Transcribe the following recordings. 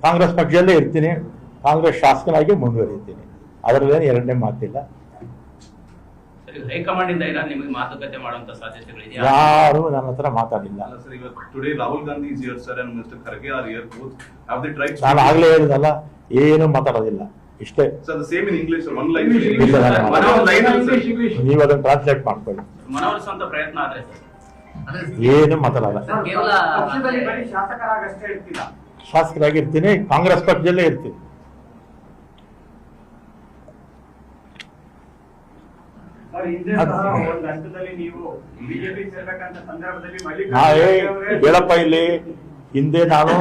ಕಾಂಗ್ರೆಸ್ ಪಕ್ಷದಲ್ಲೇ ಇರ್ತೀನಿ, ಕಾಂಗ್ರೆಸ್ ಶಾಸಕನಾಗಿ ಮುಂದುವರಿತೀನಿ, ಅದರಲ್ಲೇನು ಎರಡನೇ ಮಾತಿಲ್ಲ. ಹೈಕಮಾಂಡ್ ಇಂದ ನಿಮಗೆ ಮಾತುಕತೆ ಮಾಡುವಂತ ಸಾಧ್ಯತೆಗಳಿದೆ? ಯಾರು ನನ್ನ ಹತ್ರ ಮಾತಾಡಿಲ್ಲ. ನಾನು ಆಗ್ಲೇ ಹೇಳಿದಲ್ಲ, ಏನು ಮಾತಾಡೋದಿಲ್ಲ, ಇಷ್ಟೇ. ನೀವು ಅದನ್ನ ಟ್ರಾನ್ಸ್ಲೇಟ್ ಮಾಡ್ಕೊಳ್ಳಿ. ಮನವೊಲಿಸುವಂತ ಪ್ರಯತ್ನ ಆದ್ರೆ ಏನು ಮಾತಾಡಲ್ಲ. ಶಾಸಕರಾಗಿರ್ತೀನಿ, ಕಾಂಗ್ರೆಸ್ ಪಕ್ಷದಲ್ಲೇ ಇರ್ತೀನಿ. ಹೇಳಪ್ಪ, ಇಲ್ಲಿ ಹಿಂದೆ ನಾನು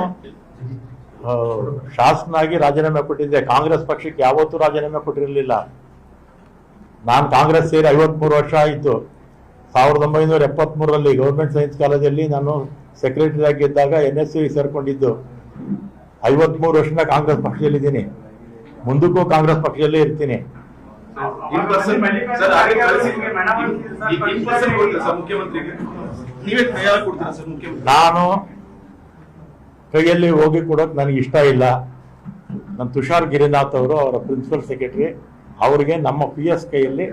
ಶಾಸಕನಾಗಿ ರಾಜೀನಾಮೆ ಕೊಟ್ಟಿದ್ದೆ. ಕಾಂಗ್ರೆಸ್ ಪಕ್ಷಕ್ಕೆ ಯಾವತ್ತೂ ರಾಜೀನಾಮೆ ಕೊಟ್ಟಿರಲಿಲ್ಲ. ನಾನು ಕಾಂಗ್ರೆಸ್ ಸೇರಿ 53 ವರ್ಷ ಆಯಿತು. 1973ರಲ್ಲಿ ಗೌರ್ಮೆಂಟ್ ಸೈನ್ಸ್ ಕಾಲೇಜಲ್ಲಿ ನಾನು ಸೆಕ್ರೆಟರಿ ಆಗಿದ್ದಾಗ NSU ಸೇರ್ಕೊಂಡಿದ್ದು. 53 ವರ್ಷದ ಕಾಂಗ್ರೆಸ್ ಪಕ್ಷದಲ್ಲಿದ್ದೀನಿ, ಮುಂದಕ್ಕೂ ಕಾಂಗ್ರೆಸ್ ಪಕ್ಷದಲ್ಲೇ ಇರ್ತೀನಿ. ನಾನು ಕೈಯಲ್ಲಿ ಹೋಗಿ ಕೊಡೋಕೆ ನನಗೆ ಇಷ್ಟ ಇಲ್ಲ. ನನ್ನ ತುಷಾರ್ ಗಿರಿನಾಥ್ ಅವರು, ಅವರ ಪ್ರಿನ್ಸಿಪಲ್ ಸೆಕ್ರೆಟರಿ, ಅವರಿಗೆ ನಮ್ಮ PS ಕೈಯಲ್ಲಿ,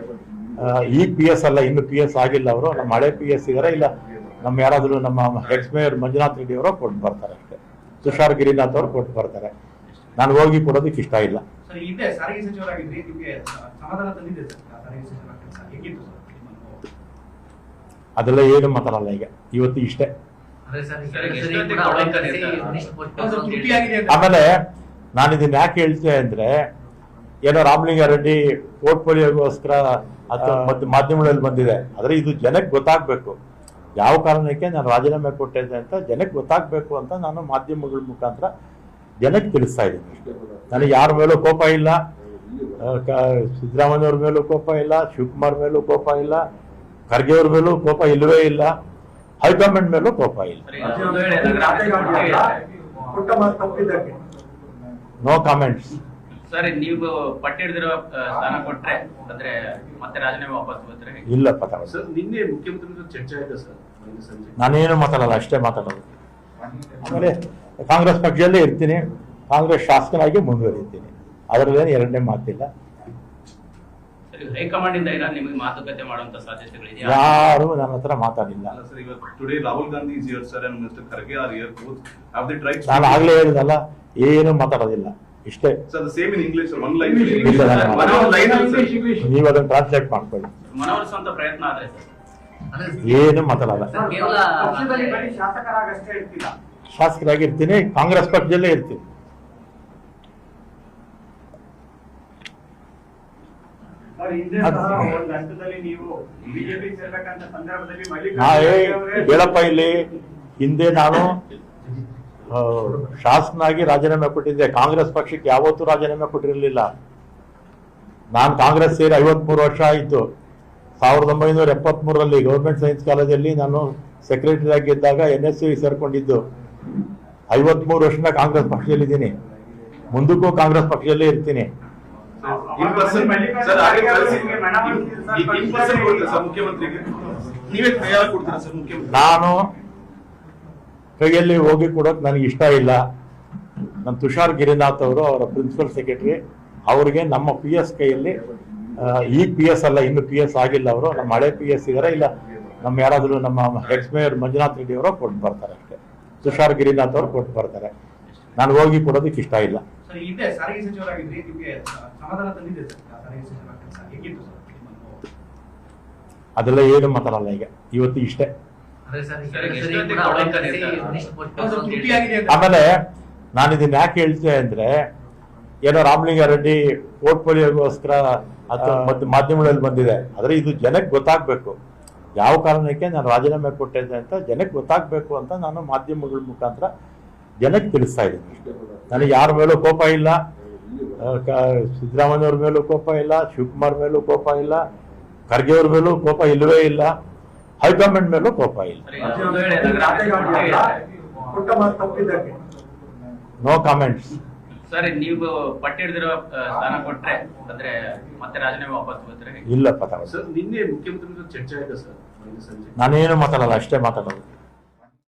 ಈ PS ಅಲ್ಲ, ಇನ್ನು PS ಆಗಿಲ್ಲ, ಅವರು ನಮ್ಮ ಹಳೆ PS ಇದಾರೆ, ಇಲ್ಲ ನಮ್ಮ ಯಾರಾದರೂ ನಮ್ಮ ಎಕ್ಸ್ ಮೇಯರ್ ಮಂಜುನಾಥ್ ರೆಡ್ಡಿ ಅವರು ಕೊಟ್ಟು ಬರ್ತಾರೆ ಅಷ್ಟೇ. ತುಷಾರ್ ಗಿರಿನಾಥ್ ಅವರು ಕೊಟ್ಟು ಬರ್ತಾರೆ, ನಾನು ಹೋಗಿ ಕೊಡೋದಕ್ಕೆ ಇಷ್ಟ ಇಲ್ಲ. ಅದೆಲ್ಲ ಏನು ಮಾತಾಡಲ್ಲ ಈಗ, ಇವತ್ತು ಇಷ್ಟೇ. ಆಮೇಲೆ ನಾನು ಇದನ್ನ ಯಾಕೆ ಹೇಳ್ತೇನೆ ಅಂದ್ರೆ, ಏನೋ ರಾಮಲಿಂಗಾರೆಡ್ಡಿ ಪೋರ್ಟ್ಫೋಲಿಯೋಗೋಸ್ಕರ ಅಥವಾ ಮಾಧ್ಯಮಗಳಲ್ಲಿ ಬಂದಿದೆ, ಆದ್ರೆ ಇದು ಜನಕ್ಕೆ ಗೊತ್ತಾಗ್ಬೇಕು ಯಾವ ಕಾರಣಕ್ಕೆ ನಾನು ರಾಜೀನಾಮೆ ಕೊಟ್ಟಿದ್ದೆ ಅಂತ ಜನಕ್ಕೆ ಗೊತ್ತಾಗ್ಬೇಕು ಅಂತ ನಾನು ಮಾಧ್ಯಮಗಳ ಮುಖಾಂತರ ಜನಕ್ಕೆ ತಿಳಿಸ್ತಾ ಇದ್ದೀನಿ. ನನಗೆ ಯಾರ ಮೇಲೂ ಕೋಪ ಇಲ್ಲ, ಸಿದ್ದರಾಮಯ್ಯವ್ರ ಮೇಲೂ ಕೋಪ ಇಲ್ಲ, ಶಿವಕುಮಾರ್ ಮೇಲೂ ಕೋಪ ಇಲ್ಲ, ಖರ್ಗೆ ಅವ್ರ ಮೇಲೂ ಕೋಪ ಇಲ್ಲವೇ ಇಲ್ಲ, ಹೈಕಮಾಂಡ್ ಮೇಲೂ ಕೋಪ ಇಲ್ಲ. No comments. ಸರಿ, ನೀವು ಪಟ್ಟಿ ಹಿಡಿದಿರೋ ಸ್ಥಾನ ಕೊಟ್ರೆ ಅಂದ್ರೆ ಮತ್ತೆ ರಾಜೀನಾಮೆ ವಾಪಸ್ ಬರ್ತಾರೆ? ಇಲ್ಲಪ್ಪ, ನಿನ್ನೆ ಮುಖ್ಯಮಂತ್ರಿ ಚರ್ಚೆ ಆಯ್ತು ಸರ್, ನಾನೇನು ಮಾತಾಡಲ್ಲ, ಅಷ್ಟೇ ಮಾತಾಡೋದು. ಆಮೇಲೆ ಕಾಂಗ್ರೆಸ್ ಪಕ್ಷದಲ್ಲೇ ಇರ್ತೀನಿ, ಕಾಂಗ್ರೆಸ್ ಶಾಸಕನಾಗಿ ಮುಂದುವರಿತೀನಿ, ಅದರಲ್ಲೇನು ಎರಡನೇ ಮಾತಿಲ್ಲ. ಹೈಕಮಾಂಡ್ ಇಂದ ನಿಮಗೆ ಮಾತುಕತೆ ಮಾಡುವಂತ ಸಾಧ್ಯತೆಗಳಿದೆ? ಯಾರು ನನ್ನ ಹತ್ರ ಮಾತಾಡಿಲ್ಲ. ನಾನು ಆಗ್ಲೇ ಹೇಳಿದಲ್ಲ, ಏನು ಮಾತಾಡೋದಿಲ್ಲ, ಇಷ್ಟೇ. ನೀವು ಅದನ್ನ ಟ್ರಾನ್ಸ್ಲೇಟ್ ಮಾಡ್ಕೊಳ್ಳಿ. ಮನವೊಲಿಸುವಂತ ಪ್ರಯತ್ನ ಆದ್ರೆ ಏನು ಮಾತಾಡಲ್ಲ. ಶಾಸಕರಾಗಿರ್ತೀನಿ, ಕಾಂಗ್ರೆಸ್ ಪಕ್ಷದಲ್ಲೇ ಇರ್ತೀನಿ. ಹೇಳಪ್ಪ, ಇಲ್ಲಿ ಹಿಂದೆ ನಾನು ಶಾಸಕನಾಗಿ ರಾಜೀನಾಮೆ ಕೊಟ್ಟಿದ್ದೆ. ಕಾಂಗ್ರೆಸ್ ಪಕ್ಷಕ್ಕೆ ಯಾವತ್ತೂ ರಾಜೀನಾಮೆ ಕೊಟ್ಟಿರಲಿಲ್ಲ. ನಾನು ಕಾಂಗ್ರೆಸ್ ಸೇರಿ 53 ವರ್ಷ ಆಯಿತು. 1973ರಲ್ಲಿ ಗೌರ್ಮೆಂಟ್ ಸೈನ್ಸ್ ಕಾಲೇಜಲ್ಲಿ ನಾನು ಸೆಕ್ರೆಟರಿ ಆಗಿದ್ದಾಗ NSU ಸೇರ್ಕೊಂಡಿದ್ದು. 53 ವರ್ಷದ ಕಾಂಗ್ರೆಸ್ ಪಕ್ಷದಲ್ಲಿದ್ದೀನಿ, ಮುಂದಕ್ಕೂ ಕಾಂಗ್ರೆಸ್ ಪಕ್ಷದಲ್ಲೇ ಇರ್ತೀನಿ. ನಾನು ಕೈಯಲ್ಲಿ ಹೋಗಿ ಕೊಡೋಕೆ ನನಗೆ ಇಷ್ಟ ಇಲ್ಲ. ನನ್ನ ತುಷಾರ್ ಗಿರಿನಾಥ್ ಅವರು, ಅವರ ಪ್ರಿನ್ಸಿಪಲ್ ಸೆಕ್ರೆಟರಿ, ಅವರಿಗೆ ನಮ್ಮ PS ಕೈಯಲ್ಲಿ, ಈ PS ಅಲ್ಲ, ಇನ್ನು PS ಆಗಿಲ್ಲ, ಅವರು ನಮ್ಮ ಹಳೆ PS ಇದಾರೆ, ಇಲ್ಲ ನಮ್ಮ ಯಾರಾದರೂ ನಮ್ಮ ಎಕ್ಸ್ ಮೇಯರ್ ಮಂಜುನಾಥ್ ರೆಡ್ಡಿ ಅವರು ಕೊಟ್ಟು ಬರ್ತಾರೆ ಅಷ್ಟೇ. ತುಷಾರ್ ಗಿರಿನಾಥ್ ಅವರು ಕೊಟ್ಟು ಬರ್ತಾರೆ, ನಾನು ಹೋಗಿ ಕೊಡೋದಕ್ಕೆ ಇಷ್ಟ ಇಲ್ಲ. ಅದೆಲ್ಲ ಏನು ಮಾತಾಡಲ್ಲ ಈಗ, ಇವತ್ತು ಇಷ್ಟೇ. ಆಮೇಲೆ ನಾನು ಇದನ್ನ ಯಾಕೆ ಹೇಳ್ತೇನೆ ಅಂದ್ರೆ, ಏನೋ ರಾಮಲಿಂಗಾರೆಡ್ಡಿ ಪೋರ್ಟ್ಫೋಲಿಯೋಗೋಸ್ಕರ ಅಥವಾ ಮಾಧ್ಯಮಗಳಲ್ಲಿ ಬಂದಿದೆ, ಆದ್ರೆ ಇದು ಜನಕ್ಕೆ ಗೊತ್ತಾಗ್ಬೇಕು ಯಾವ ಕಾರಣಕ್ಕೆ ನಾನು ರಾಜೀನಾಮೆ ಕೊಟ್ಟಿದ್ದೆ ಅಂತ ಜನಕ್ಕೆ ಗೊತ್ತಾಗ್ಬೇಕು ಅಂತ ನಾನು ಮಾಧ್ಯಮಗಳ ಮುಖಾಂತರ ಜನಕ್ಕೆ ತಿಳಿಸ್ತಾ ಇದ್ದೀನಿ. ನನಗೆ ಯಾರ ಮೇಲೂ ಕೋಪ ಇಲ್ಲ, ಸಿದ್ದರಾಮಯ್ಯವ್ರ ಮೇಲೂ ಕೋಪ ಇಲ್ಲ, ಶಿವಕುಮಾರ್ ಮೇಲೂ ಕೋಪ ಇಲ್ಲ, ಖರ್ಗೆ ಅವ್ರ ಮೇಲೂ ಕೋಪ ಇಲ್ಲವೇ ಇಲ್ಲ, ಹೈಕಮಾಂಡ್ ಮೇಲೂ ಕೋಪ ಇಲ್ಲ. No comments. ಸರಿ, ನೀವು ಪಟ್ಟಿ ಹಿಡಿದಿರೋ ಸ್ಥಾನ ಕೊಟ್ರೆ ಅಂದ್ರೆ ಮತ್ತೆ ರಾಜೀನಾಮೆ ವಾಪಸ್ ಬರ್ತಾರೆ? ಇಲ್ಲಪ್ಪ, ನಿನ್ನೆ ಮುಖ್ಯಮಂತ್ರಿ ಚರ್ಚೆ ಆಯ್ತು ಸರ್, ನಾನೇನು ಮಾತಾಡಲ್ಲ, ಅಷ್ಟೇ ಮಾತಾಡೋದು.